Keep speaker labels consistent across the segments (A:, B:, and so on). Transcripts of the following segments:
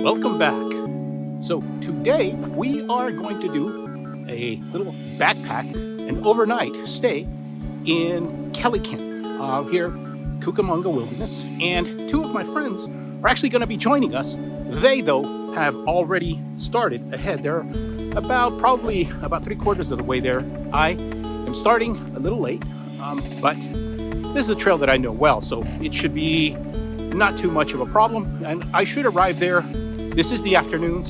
A: Welcome back. So today we are going to do a little backpack, an overnight stay in Kelly Canyon, here, Cucamonga Wilderness. And two of my friends are actually going to be joining us. They, though, have already started ahead. They're probably about 3/4 of the way there. I am starting a little late, but this is a trail that I know well, so it should be not too much of a problem. And I should arrive there. This is the afternoon,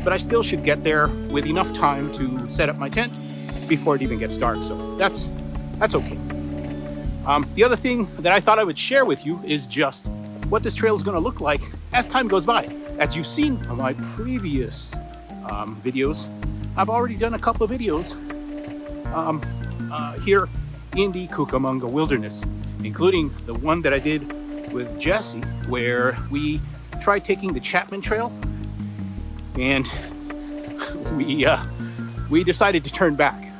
A: but I still should get there with enough time to set up my tent before it even gets dark. So that's okay. The other thing that I thought I would share with you is just what this trail is going to look like as time goes by. As you've seen on my previous videos, I've already done a couple of videos here in the Cucamonga Wilderness, including the one that I did with Jesse, where we tried taking the Chapman Trail, and we decided to turn back.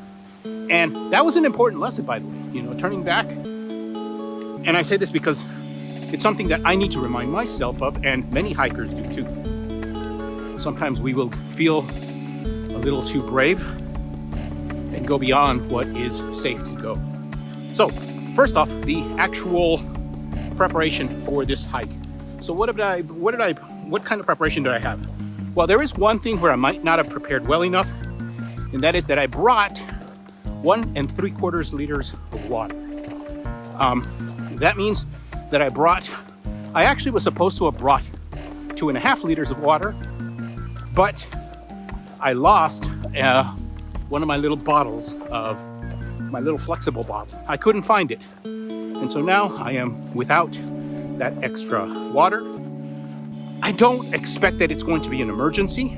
A: And that was an important lesson, by the way, turning back. And I say this because it's something that I need to remind myself of, and many hikers do too. Sometimes we will feel a little too brave and go beyond what is safe to go. So, first off, the actual preparation for this hike. So what kind of preparation do I have? Well, there is one thing where I might not have prepared well enough, and that is that I brought 1 3/4 liters of water. That means that I actually was supposed to have brought 2.5 liters of water, but I lost one of my little bottles of my little flexible bottle. I couldn't find it. And so now I am without that extra water. I don't expect that it's going to be an emergency.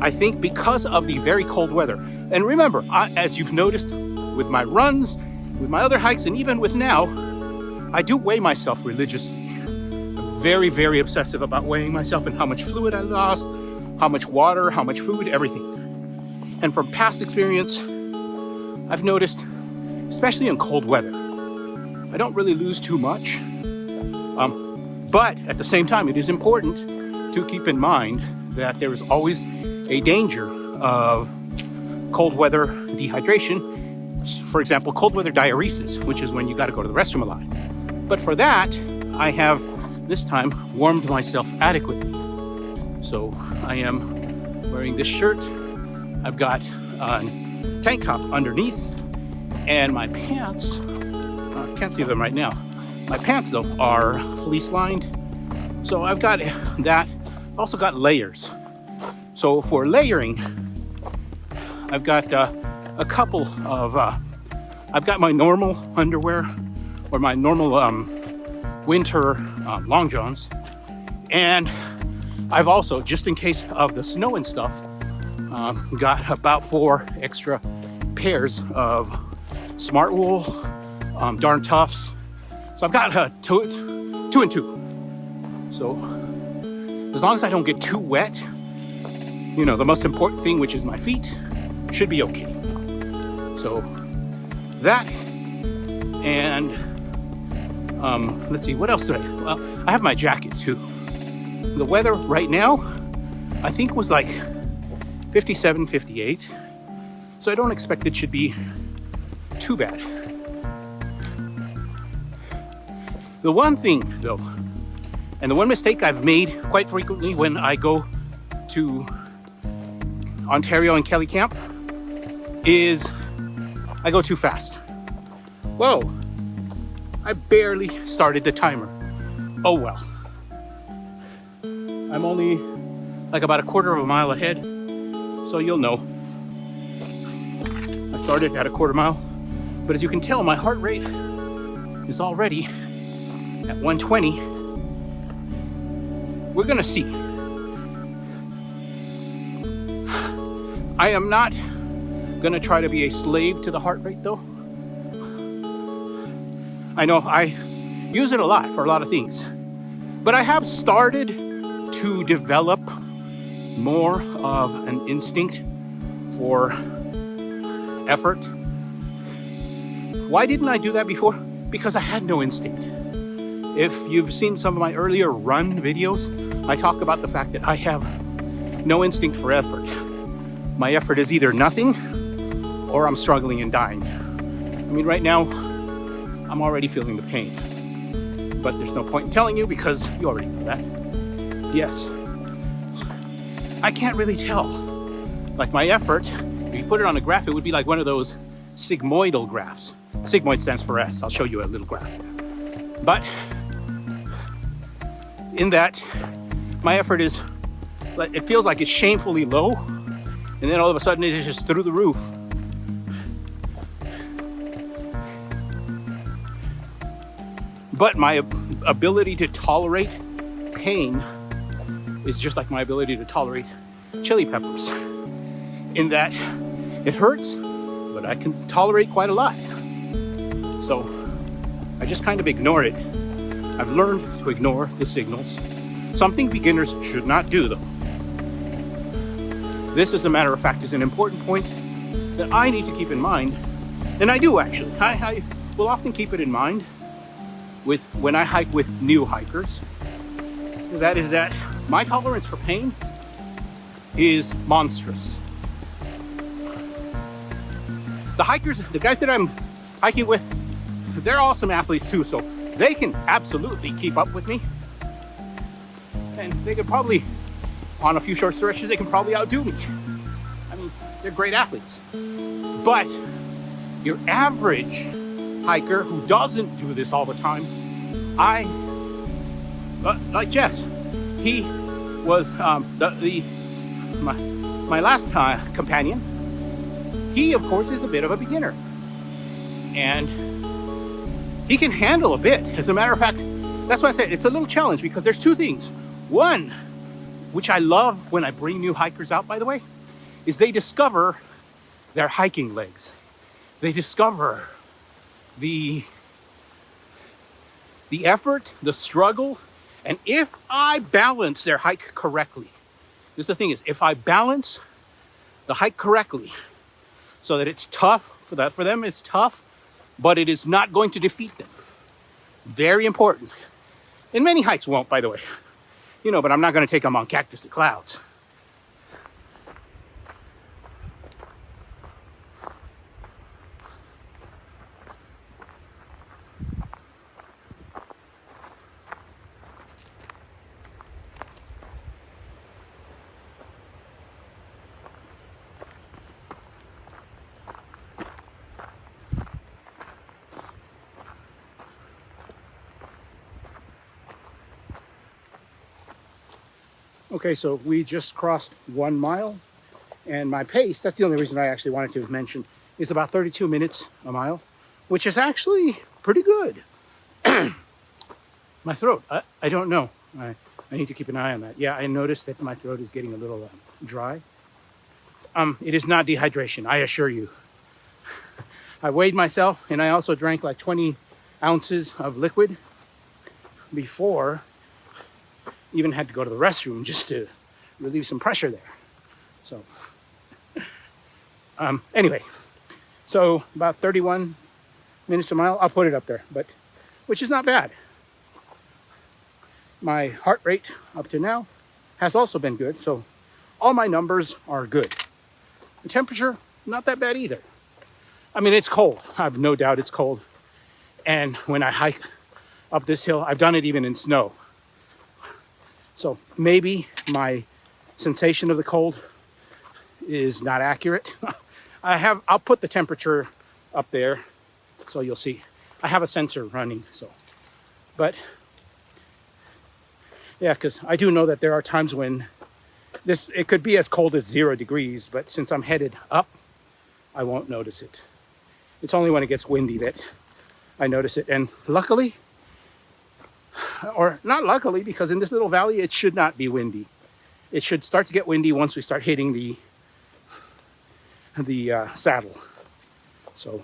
A: I think because of the very cold weather. And remember, as you've noticed with my runs, with my other hikes, and even with now, I do weigh myself religiously. I'm very, very obsessive about weighing myself and how much fluid I lost, how much water, how much food, everything. And from past experience, I've noticed, especially in cold weather, I don't really lose too much. But at the same time, it is important to keep in mind that there is always a danger of cold weather dehydration. For example, cold weather diuresis, which is when you got to go to the restroom a lot. But for that, I have this time warmed myself adequately. So I am wearing this shirt. I've got a tank top underneath, and my pants, I can't see them right now. My pants, though, are fleece lined. So I've got that. Also got layers. So for layering, I've got a couple of, I've got my normal underwear, or my normal winter long johns. And I've also, just in case of the snow and stuff, got about 4 extra pairs of smart wool, darn toughs. So I've got 2 and 2. So as long as I don't get too wet, the most important thing, which is my feet, should be okay. So that, and let's see, what else did I? Well, I have my jacket too. The weather right now, I think, was like 57, 58. So I don't expect it should be too bad. The one thing, though, and the one mistake I've made quite frequently when I go to Ontario and Kelly Camp is I go too fast. Whoa, I barely started the timer. Oh well. I'm only like about 1/4 mile ahead, so you'll know. I started at 1/4 mile, but as you can tell, my heart rate is already at 120. We're gonna see. I am not gonna try to be a slave to the heart rate, though. I know I use it a lot for a lot of things, but I have started to develop more of an instinct for effort. Why didn't I do that before? Because I had no instinct. If you've seen some of my earlier run videos, I talk about the fact that I have no instinct for effort. My effort is either nothing or I'm struggling and dying. I mean, right now, I'm already feeling the pain. But there's no point in telling you because you already know that. Yes. I can't really tell. Like my effort, if you put it on a graph, it would be like one of those sigmoidal graphs. Sigmoid stands for S. I'll show you a little graph. But in that, my effort is, it feels like it's shamefully low, and then all of a sudden it's just through the roof. But my ability to tolerate pain is just like my ability to tolerate chili peppers, in that it hurts, but I can tolerate quite a lot. So I just kind of ignore it. I've learned to ignore the signals. Something beginners should not do, though. This, as a matter of fact, is an important point that I need to keep in mind. And I do, actually. I will often keep it in mind when I hike with new hikers. That is that my tolerance for pain is monstrous. The hikers, the guys that I'm hiking with, they're awesome athletes too, so they can absolutely keep up with me. And they could probably, on a few short stretches, they can probably outdo me. I mean, they're great athletes. But your average hiker who doesn't do this all the time, like Jess, he was my last companion. He, of course, is a bit of a beginner. And he can handle a bit. As a matter of fact, that's why I said it's a little challenge, because there's two things. One, which I love when I bring new hikers out, by the way, is they discover their hiking legs. They discover the effort, the struggle, and if I balance their hike correctly, this the thing is, if I balance the hike correctly so that it's tough, for them it's tough, but it is not going to defeat them. Very important. And many hikes won't, by the way. But I'm not going to take them on Cactus to Clouds. Okay, so we just crossed 1 mile, and my pace, that's the only reason I actually wanted to mention, is about 32 minutes a mile, which is actually pretty good. My throat, I don't know. I need to keep an eye on that. Yeah, I noticed that my throat is getting a little dry. It is not dehydration, I assure you. I weighed myself, and I also drank like 20 ounces of liquid before even had to go to the restroom just to relieve some pressure there. So, anyway, so about 31 minutes a mile, I'll put it up there, which is not bad. My heart rate up to now has also been good, so all my numbers are good. The temperature, not that bad either. I mean, it's cold. I have no doubt it's cold. And when I hike up this hill, I've done it even in snow. So maybe my sensation of the cold is not accurate. I'll put the temperature up there so you'll see. I have a sensor running, but yeah, because I do know that there are times when it could be as cold as 0 degrees, but since I'm headed up, I won't notice it. It's only when it gets windy that I notice it. And luckily, or not luckily, because in this little valley, it should not be windy. It should start to get windy once we start hitting the saddle. So,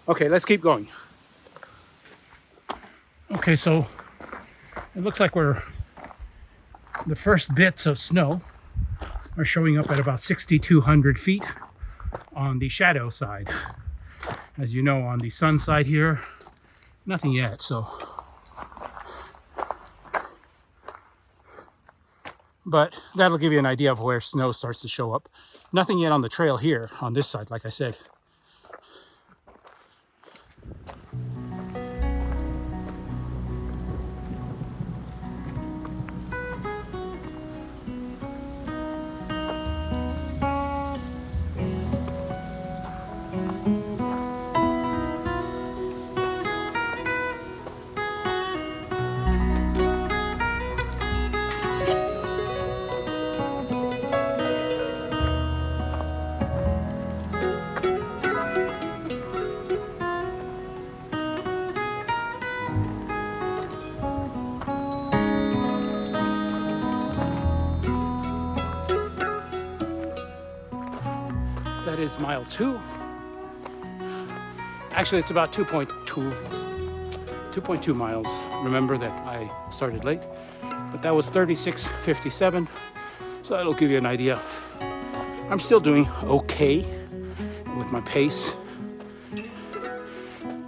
A: okay, let's keep going. Okay, so it looks like the first bits of snow are showing up at about 6,200 feet on the shadow side. As you know, on the sun side here, nothing yet, so But that'll give you an idea of where snow starts to show up. Nothing yet on the trail here on this side, like I said. That is mile 2. Actually, it's about 2.2 miles. Remember that I started late, but that was 36:57. So that'll give you an idea. I'm still doing okay with my pace.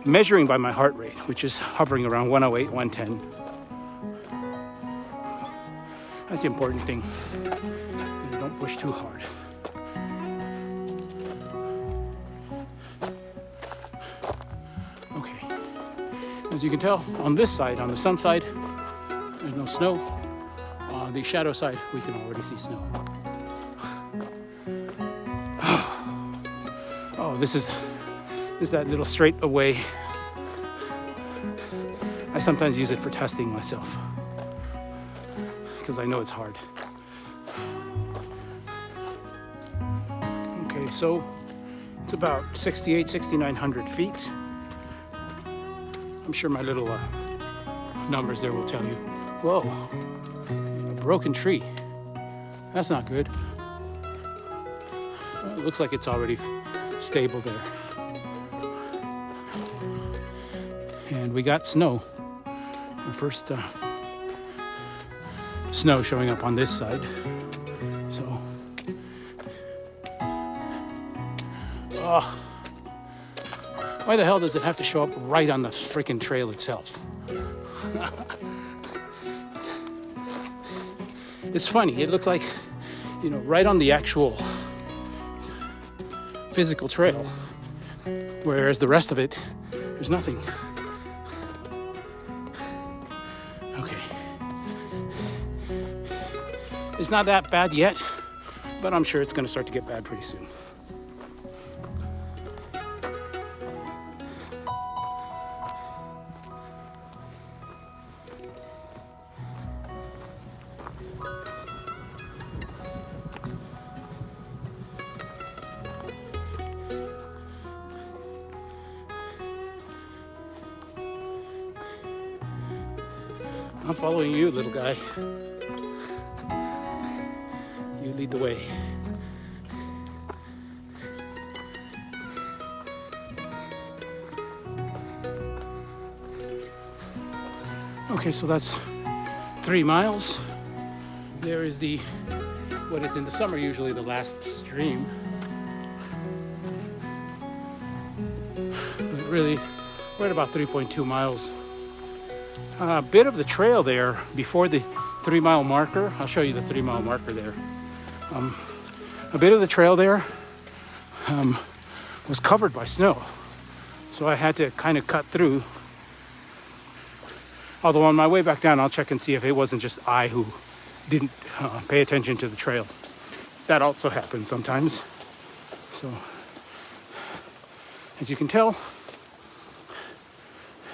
A: Measuring by my heart rate, which is hovering around 108, 110. That's the important thing. You don't push too hard. Okay. As you can tell, on this side, on the sun side, there's no snow. On the shadow side, we can already see snow. Oh, this is that little straightaway. I sometimes use it for testing myself because I know it's hard. Okay, so it's about 6,900 feet. I'm sure my little numbers there will tell you. Whoa, a broken tree. That's not good. Well, it looks like it's already stable there. And we got snow. Our first snow showing up on this side. So, why the hell does it have to show up right on the freaking trail itself? It's funny, it looks like, you know, right on the actual physical trail, whereas the rest of it, there's nothing. Okay. It's not that bad yet, but I'm sure it's going to start to get bad pretty soon. I'm following you, little guy. You lead the way. Okay, so that's 3 miles. There is what is in the summer usually the last stream. But really, we're at about 3.2 miles. A bit of the trail there before the 3 mile marker. I'll show you the 3 mile marker there. A bit of the trail there was covered by snow. So I had to kind of cut through. Although on my way back down, I'll check and see if it wasn't just I who didn't pay attention to the trail. That also happens sometimes. So, as you can tell,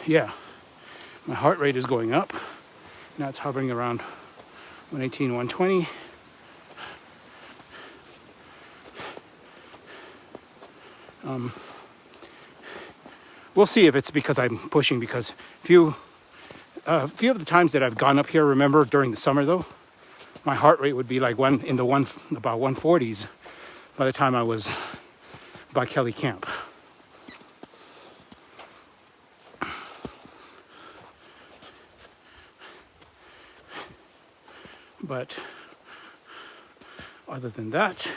A: yeah, my heart rate is going up. Now it's hovering around 118, 120. We'll see if it's because I'm pushing, because a few of the times that I've gone up here, remember during the summer though, my heart rate would be like about 140s by the time I was by Kelly Camp. But other than that,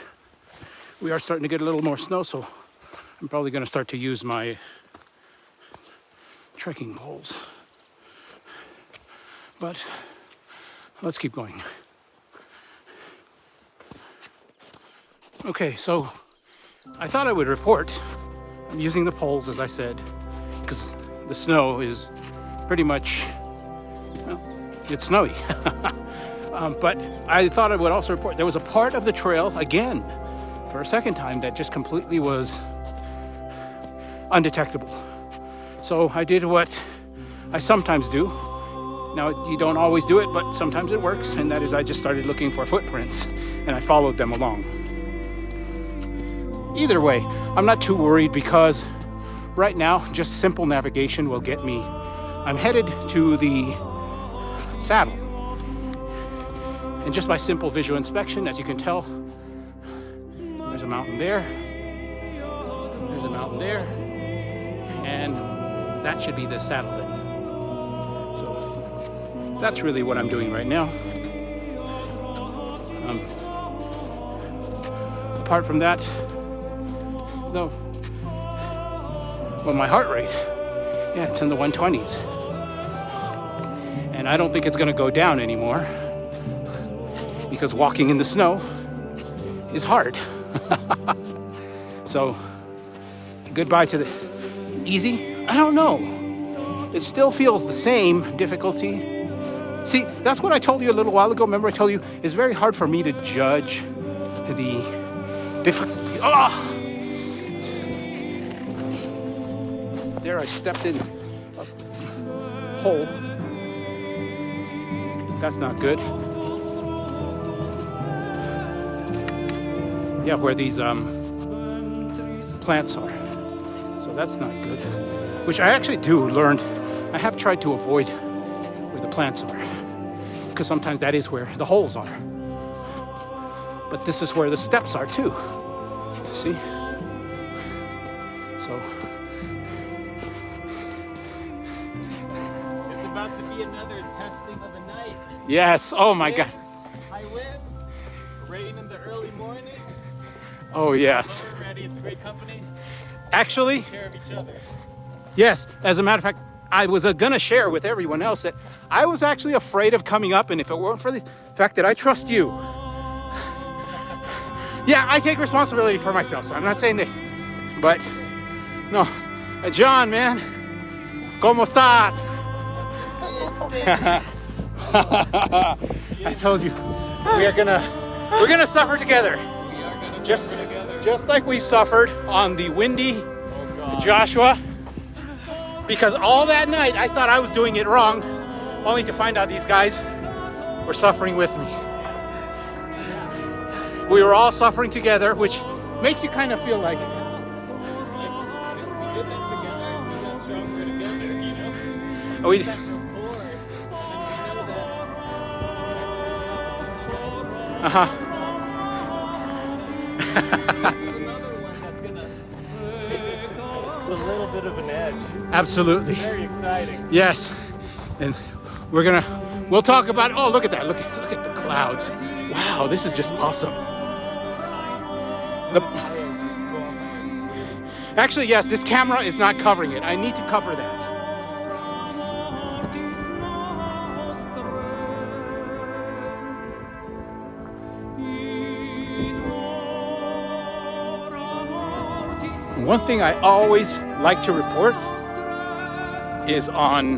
A: we are starting to get a little more snow, so I'm probably going to start to use my trekking poles. But let's keep going. Okay, so I thought I would report. I'm using the poles, as I said, because the snow is pretty much, well, it's snowy. But I thought I would also report there was a part of the trail, again, for a second time, that just completely was undetectable. So I did what I sometimes do. Now, you don't always do it, but sometimes it works, and that is I just started looking for footprints, and I followed them along. Either way, I'm not too worried because right now, just simple navigation will get me. I'm headed to the saddle. And just by simple visual inspection, as you can tell, there's a mountain there, there's a mountain there, and that should be the saddle then. So that's really what I'm doing right now. Apart from that, though, well, my heart rate, yeah, it's in the 120s. And I don't think it's gonna go down anymore because walking in the snow is hard. So, goodbye to the easy? I don't know. It still feels the same difficulty. See, that's what I told you a little while ago. Remember I told you it's very hard for me to judge the difficulty. Oh! There I stepped in a hole. That's not good. Yeah, where these plants are. So that's not good. Which I actually do learn. I have tried to avoid where the plants are, because sometimes that is where the holes are. But this is where the steps are too. See? So
B: it's about to be another testing of the night.
A: yes. Oh my God.
B: High winds, rain in the early morning.
A: Oh yes.
B: We're ready. It's a great company.
A: Actually,
B: Take care of each other.
A: yes. As a matter of fact, I was gonna share with everyone else that I was actually afraid of coming up, and if it weren't for the fact that I trust you, yeah, I take responsibility for myself. So I'm not saying that, but no, John, man, ¿cómo estás? I told you, we're gonna suffer together.
B: We are gonna
A: Just
B: suffer together.
A: Just like we suffered on the windy
B: Oh God.
A: Joshua, because all that night I thought I was doing it wrong, only to find out these guys were suffering with me. We were all suffering together, which makes you kind of feel like,
B: We did that together. We got stronger together. You know.
A: we,
B: That rapport, and we know that.
A: uh-huh.
B: This is another one that's gonna take this to a little bit of an edge.
A: Absolutely.
B: Very exciting.
A: Yes. And we'll talk about, oh, look at that. Look at the clouds. Wow, this is just awesome. Actually, yes, this camera is not covering it. I need to cover that. One thing I always like to report is on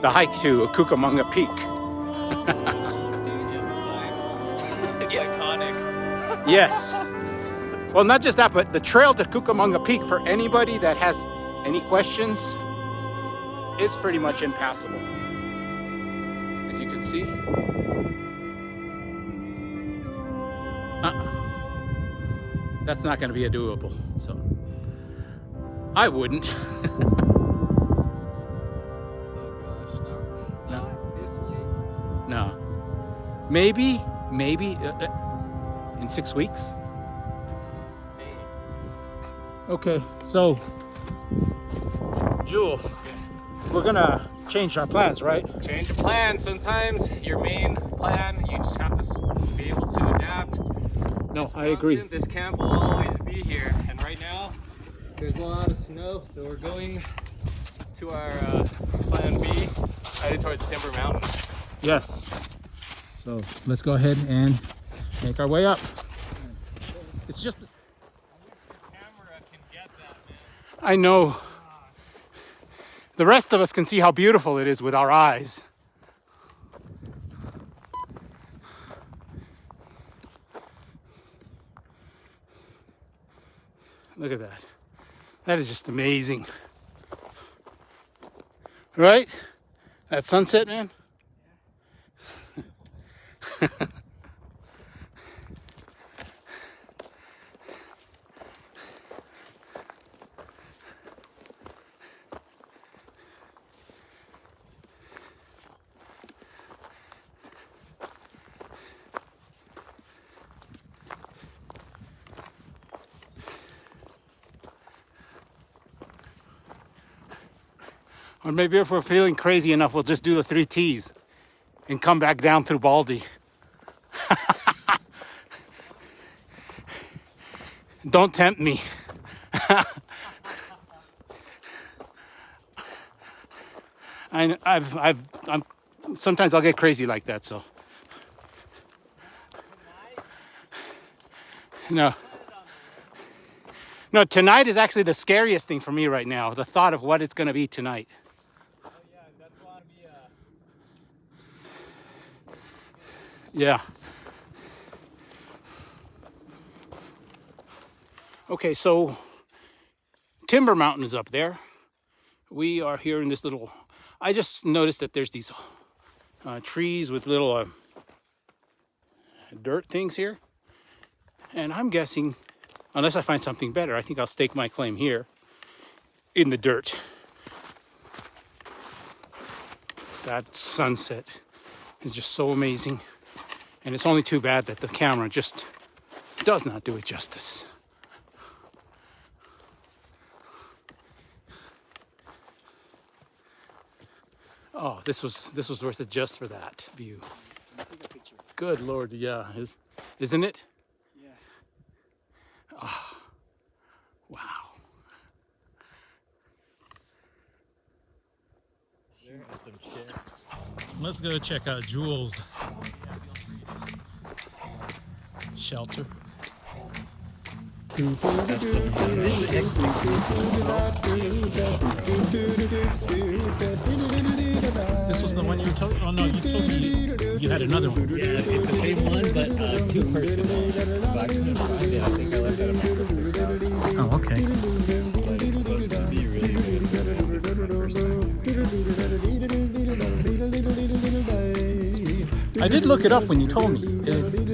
A: the hike to Cucamonga Peak.
B: It's iconic.
A: Yes. Well, not just that, but the trail to Cucamonga Peak, for anybody that has any questions, it's pretty much impassable. As you can see. That's not going to be a doable, so I wouldn't. No. No. Maybe in 6 weeks. Okay, so Jewel, we're gonna change our plans, right?
B: Change of plan. Sometimes your main plan, you just have to be able to adapt.
A: No,
B: This
A: I agree.
B: mountain, This camp will always be here. And right now, there's a lot of snow, so we're going to our plan B, headed towards Timber Mountain.
A: Yes. So let's go ahead and make our way up. It's just.
B: The camera can get that, man.
A: I know. The rest of us can see how beautiful it is with our eyes. Look at that. That is just amazing. Right? That sunset, man? Or maybe if we're feeling crazy enough, we'll just do the 3 T's and come back down through Baldy. Don't tempt me. I'm sometimes I'll get crazy like that, so. No. No, tonight is actually the scariest thing for me right now. The thought of what it's going to be tonight.
B: Oh yeah, that's why
A: Yeah. Okay, so Timber Mountain is up there. We are here in this little. I just noticed that there's these trees with little dirt things here, and I'm guessing, unless I find something better, I think I'll stake my claim here in the dirt. That sunset is just so amazing, and it's only too bad that the camera just does not do it justice. Oh, this was worth it just for that view.
C: Take a picture.
A: Good Lord, yeah, isn't it?
C: Yeah.
A: Oh, wow.
B: some chips.
A: Let's go check out Jules' shelter.
C: Is this the X-Links?
A: This was the one you told. Oh no, you told me you had another one.
B: Yeah, it's the same one, but 2 personal. But I couldn't find it. I think I left that at my sister's house.
A: Oh, okay.
B: But it's supposed to be really good. It's my first time
A: I did look it up when you told me.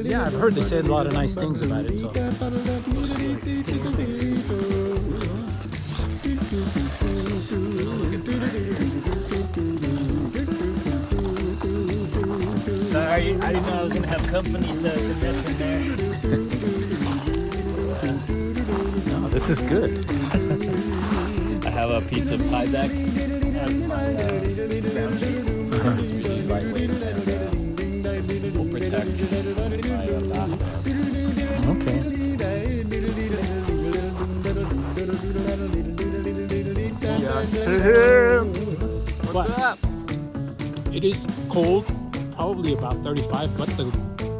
A: Yeah, I've heard they said a lot of nice things about it. So.
D: Sorry, I didn't know I was gonna have company, so it's a mess in there.
A: No, this is good.
B: I have a piece of tie back as my ground sheet. It's really lightweight and will protect my bathtub.
A: Okay.
B: What's up?
A: It is cold, probably about 35, but the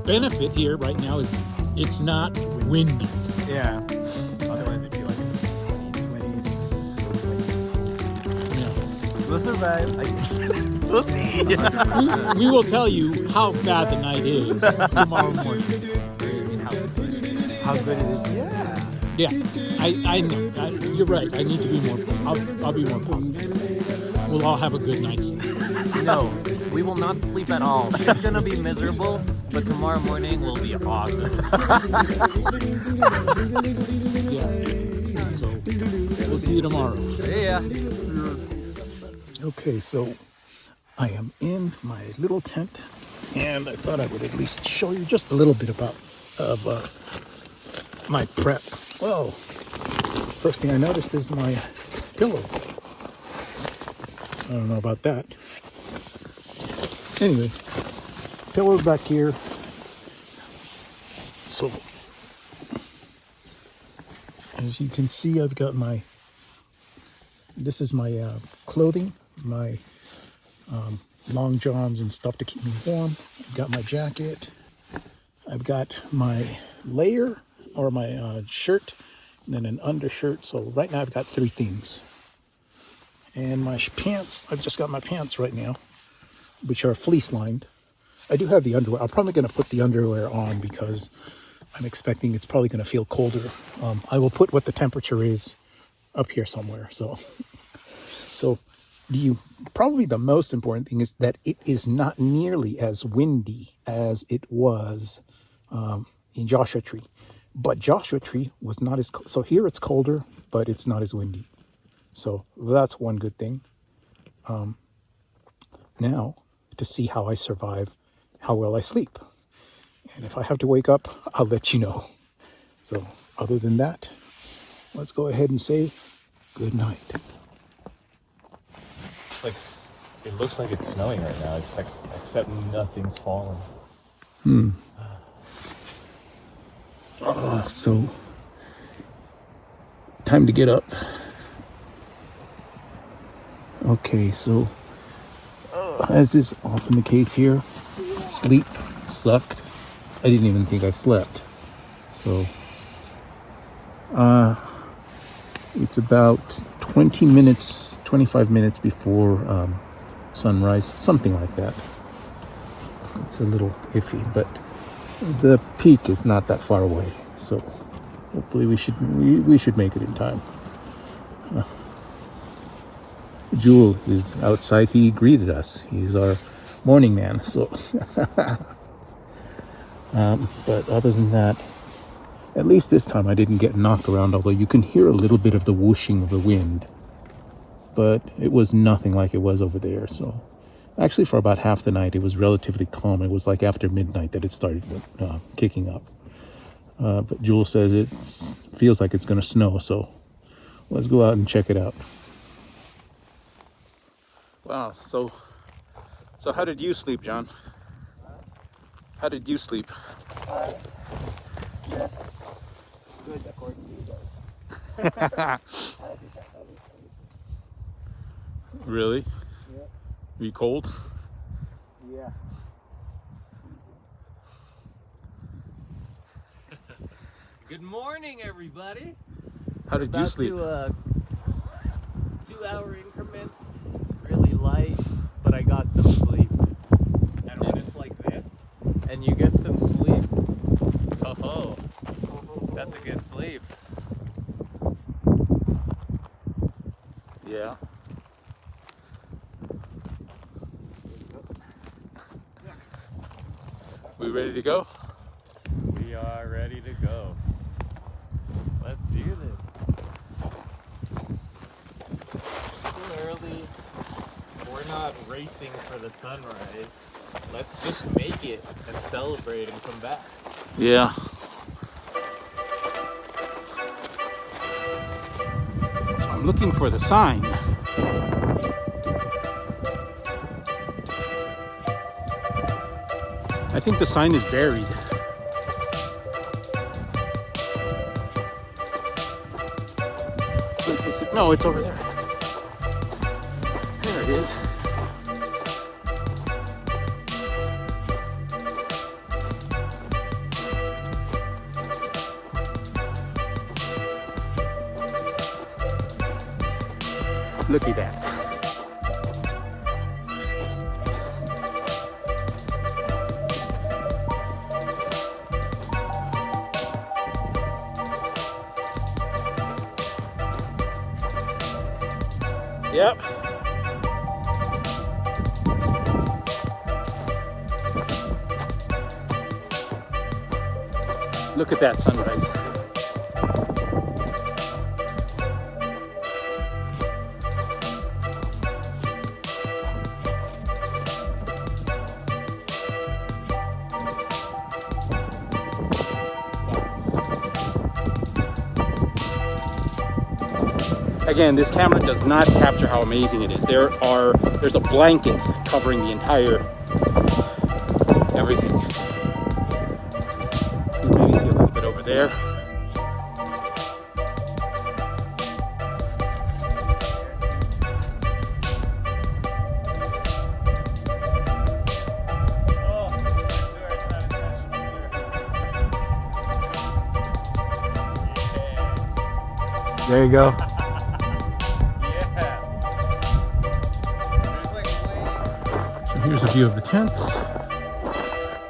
A: benefit here right now is it's not windy.
B: Yeah. Otherwise, it'd be like it's 20s, low 20s.
A: Yeah.
B: We'll survive. We'll see.
A: We will tell you how bad the night is tomorrow morning.
B: How good it is. Yeah.
A: Yeah, I know. You're right. I need to be more. I'll be more positive. We'll all have a good night's sleep.
D: No, we will not sleep at all. It's gonna be miserable, but tomorrow morning will be awesome.
A: Yeah. So we'll see you tomorrow.
D: Yeah.
A: Okay, so I am in my little tent, and I thought I would at least show you just a little bit of my prep. Well, first thing I noticed is my pillow. I don't know about that. Anyway, pillow back here. So, as you can see, I've got this is my clothing, my long johns and stuff to keep me warm. I've got my jacket. I've got my layer or my shirt, and then an undershirt. So right now I've got 3 things. And my pants, I've just got my pants right now, which are fleece lined. I do have the underwear. I'm probably going to put the underwear on because I'm expecting it's probably going to feel colder. I will put what the temperature is up here somewhere. So probably the most important thing is that it is not nearly as windy as it was in Joshua Tree. But Joshua Tree was not as cold. So here it's colder, but it's not as windy. So that's one good thing. Now, to see how I survive, how well I sleep. And if I have to wake up, I'll let you know. So other than that, let's go ahead and say good night.
B: It looks like it's snowing right now. It's like, except nothing's falling.
A: So time to get up. Okay, so as is often the case here, sleep sucked. I didn't even think I slept. So it's about 20 minutes, 25 minutes before sunrise, something like that. It's a little iffy, but the peak is not that far away. So hopefully we should make it in time. Jewel is outside. He greeted us. He's our morning man. So, but other than that, at least this time I didn't get knocked around. Although you can hear a little bit of the whooshing of the wind, but it was nothing like it was over there. So, actually, for about half the night, it was relatively calm. It was like after midnight that it started kicking up. But Jewel says it feels like it's going to snow. So, let's go out and check it out. Wow, so how did you sleep, John? How did you sleep?
C: Good, according to you guys.
A: Really?
C: Yeah.
A: Are you cold?
C: Yeah.
D: Good morning, everybody.
A: How did you sleep?
D: 2-hour increments, really light, but I got some sleep. And when it's like this, and you get some sleep, oh, that's a good sleep.
A: Yeah. We ready to go?
D: We are ready to go. Let's do this. Still early. We're not racing for the sunrise. Let's just make it and celebrate and come back.
A: Yeah. So I'm looking for the sign. I think the sign is buried. No, it's over there. There it is. Look at that. Yep. Look at that sunrise. Again, this camera does not capture how amazing it is. There's a blanket covering the entire everything. Maybe see a little bit over there. There you go. So here's a view of the tents.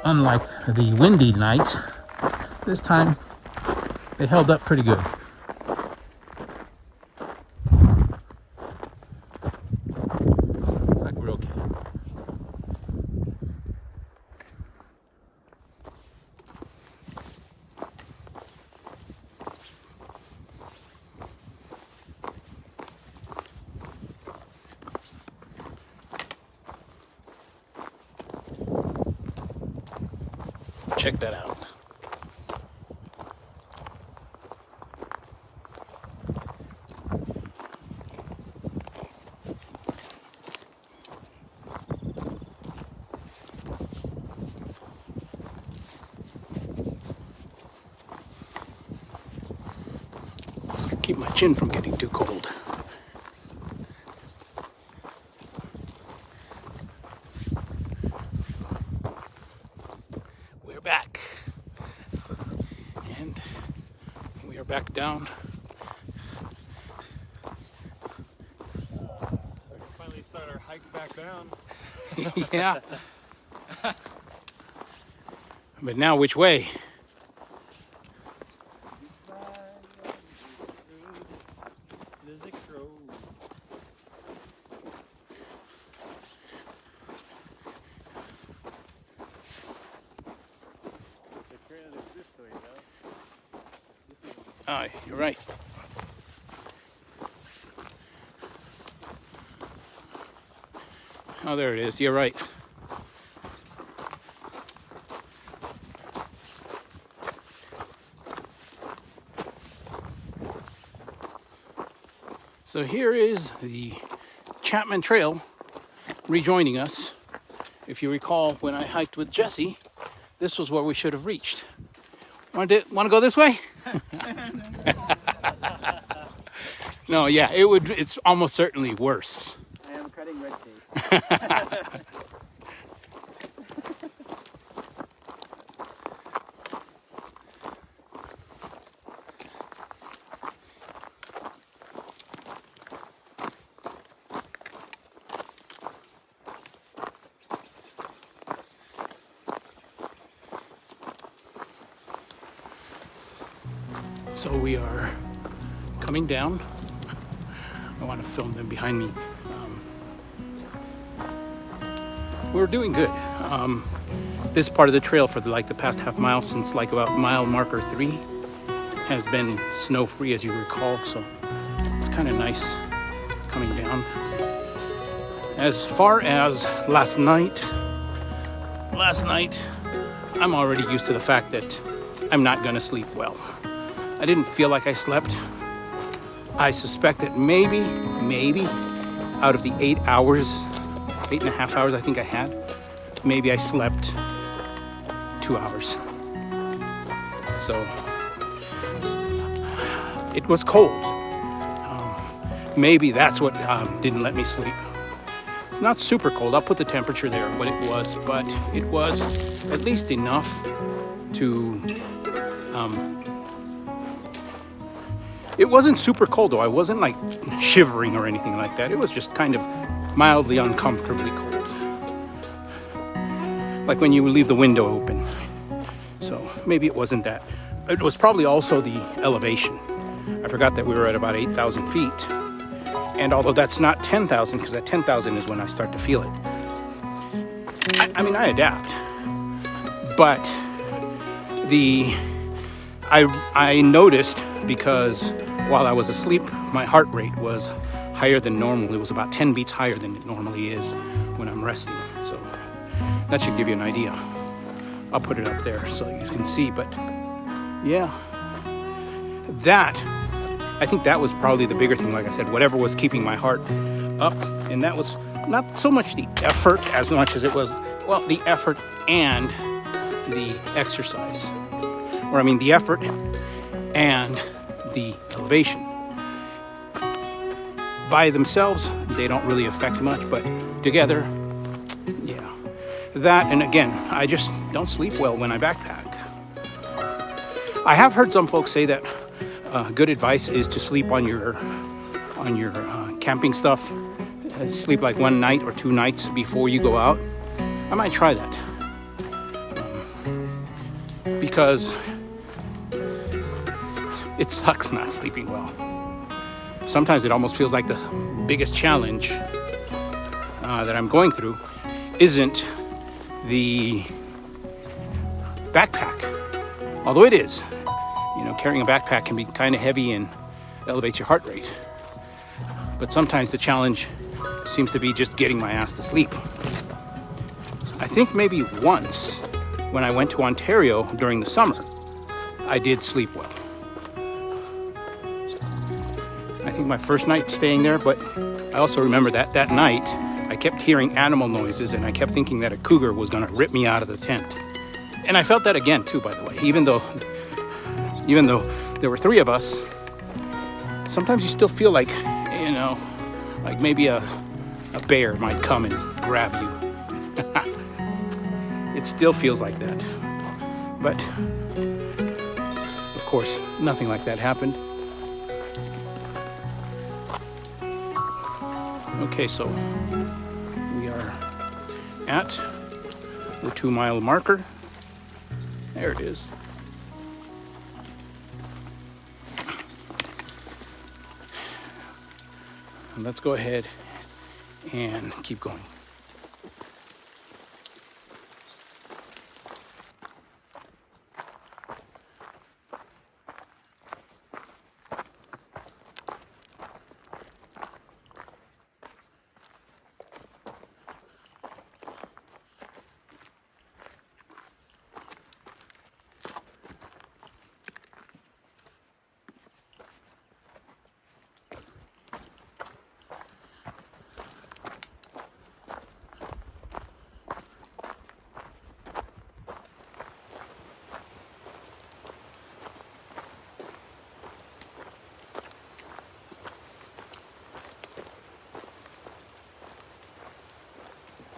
A: Unlike the windy night, this time they held up pretty good. Looks like we're okay. Check that out. Keep my chin from getting too cold. We're back. And we are back down.
D: We can finally start our hike back down.
A: Yeah. But now which way? Ah, you're right. Oh, there it is. You're right. So here is the Chapman Trail rejoining us. If you recall, when I hiked with Jesse, this was where we should have reached. Want to go this way? No, yeah, it's almost certainly worse.
C: I am cutting red tape.
A: So we are coming down. I want to film them behind me. We're doing good. This part of the trail for the past half mile, since like about mile marker 3, has been snow free, as you recall. So it's kind of nice coming down. As far as last night, I'm already used to the fact that I'm not going to sleep well. I didn't feel like I slept. I suspect that maybe out of the 8.5 hours I think I had, maybe I slept 2 hours. So it was cold. Maybe that's what didn't let me sleep. It's not super cold. I'll put the temperature there, but it was at least enough to it wasn't super cold though. I wasn't like shivering or anything like that. It was just kind of mildly uncomfortably cold. Like when you leave the window open. So maybe it wasn't that. It was probably also the elevation. I forgot that we were at about 8,000 feet. And although that's not 10,000, because at 10,000 is when I start to feel it. I mean, I adapt. But I noticed, because while I was asleep, my heart rate was higher than normal. It was about 10 beats higher than it normally is when I'm resting. So that should give you an idea. I'll put it up there so you can see. But yeah, I think that was probably the bigger thing. Like I said, whatever was keeping my heart up. And that was not so much the effort as much as it was, well, the effort and the exercise. Or I mean, the effort and the elevation. By themselves, they don't really affect much, but together, yeah. That, and again, I just don't sleep well when I backpack. I have heard some folks say that good advice is to sleep on your camping stuff. Sleep like 1 night or 2 nights before you go out. I might try that. Because it sucks not sleeping well. Sometimes it almost feels like the biggest challenge that I'm going through isn't the backpack. Although it is. You know, carrying a backpack can be kind of heavy and elevates your heart rate. But sometimes the challenge seems to be just getting my ass to sleep. I think maybe once when I went to Ontario during the summer, I did sleep well. I think my first night staying there, but I also remember that night I kept hearing animal noises and I kept thinking that a cougar was gonna rip me out of the tent. And I felt that again too, by the way, even though there were 3 of us, sometimes you still feel like, you know, like maybe a bear might come and grab you. It still feels like that. But, of course, nothing like that happened. Okay, so we are at the 2-mile marker. There it is. And let's go ahead and keep going.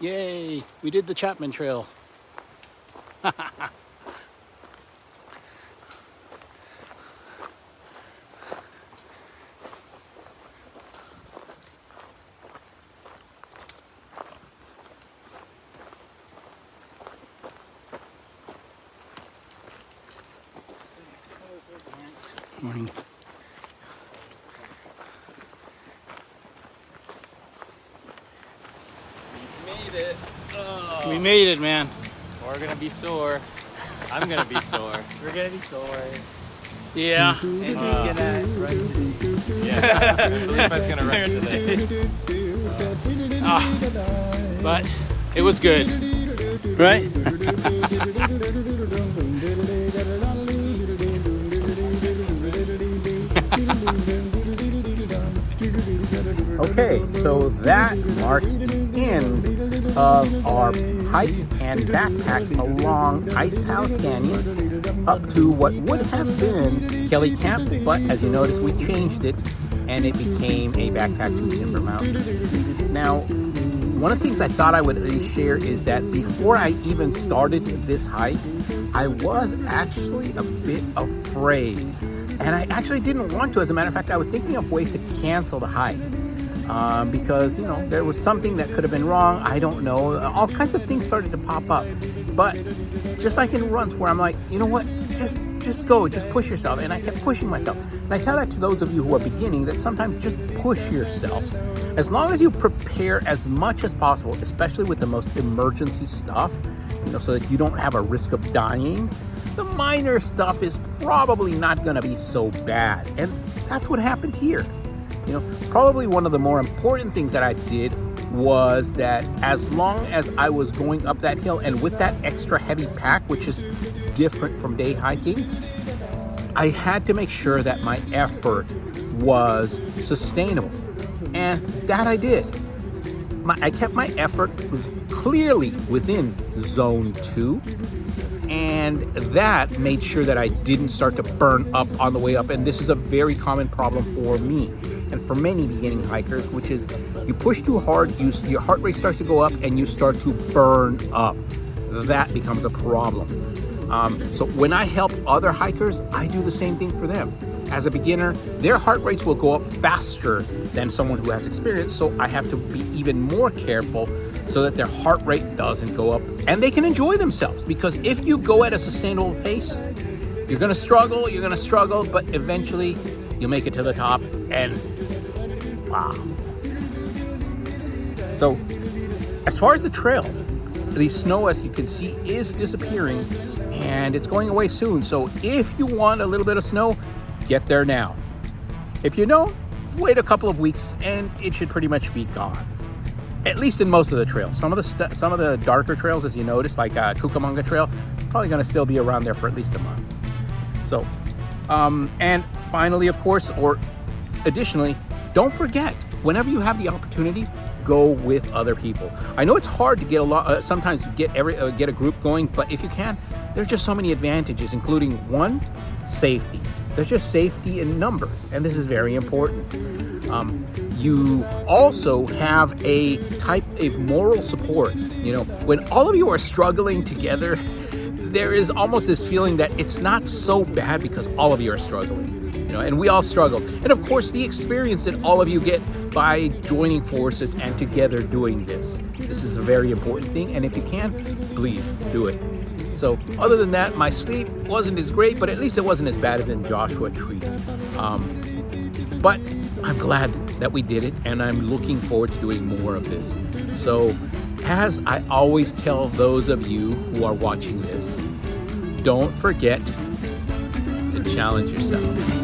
A: Yay, we did the Chapman Trail. Morning.
D: Made it. Oh.
A: We made it, man.
D: We're gonna be sore. I'm gonna be sore.
B: We're gonna be sore.
A: Yeah.
B: And he's gonna run today.
D: Yeah. Felipe's gonna run today.
A: But it was good, right?
E: Okay, so that marks the end of our hike and backpack along Icehouse Canyon up to what would have been Kelly Camp, but as you notice, we changed it and it became a backpack to Timber Mountain. Now, one of the things I thought I would share is that before I even started this hike, I was actually a bit afraid. And I actually didn't want to. As a matter of fact, I was thinking of ways to cancel the hike because, you know, there was something that could have been wrong. I don't know. All kinds of things started to pop up. But just like in runs where I'm like, you know what, just go, just push yourself. And I kept pushing myself. And I tell that to those of you who are beginning, that sometimes just push yourself. As long as you prepare as much as possible, especially with the most emergency stuff, you know, so that you don't have a risk of dying, the minor stuff is probably not going to be so bad. And that's what happened here. You know, probably one of the more important things that I did was that as long as I was going up that hill and with that extra heavy pack, which is different from day hiking, I had to make sure that my effort was sustainable. And that I did. I kept my effort clearly within zone 2. And that made sure that I didn't start to burn up on the way up. And this is a very common problem for me and for many beginning hikers, which is you push too hard, your heart rate starts to go up and you start to burn up. That becomes a problem. So when I help other hikers, I do the same thing for them. as a beginner, their heart rates will go up faster than someone who has experience. So I have to be even more careful so that their heart rate doesn't go up and they can enjoy themselves. Because if you go at a sustainable pace, you're gonna struggle, but eventually you'll make it to the top and wow. So as far as the trail, the snow, as you can see, is disappearing and it's going away soon. So if you want a little bit of snow, get there now. If you don't, wait a couple of weeks and it should pretty much be gone. At least in most of the trails. Some of the darker trails, as you notice, like Cucamonga Trail, it's probably going to still be around there for at least a month. So, and finally, of course, or additionally, don't forget, whenever you have the opportunity, go with other people. I know it's hard to get sometimes get a group going, but if you can, there's just so many advantages, including one, safety. There's just safety in numbers, and this is very important. You also have a type of moral support. You know, when all of you are struggling together, there is almost this feeling that it's not so bad because all of you are struggling. You know, and we all struggle. And of course, the experience that all of you get by joining forces and together doing this. This is a very important thing, and if you can, please do it. So other than that, my sleep wasn't as great, but at least it wasn't as bad as in Joshua Tree. But I'm glad that we did it, and I'm looking forward to doing more of this. So as I always tell those of you who are watching this, don't forget to challenge yourselves.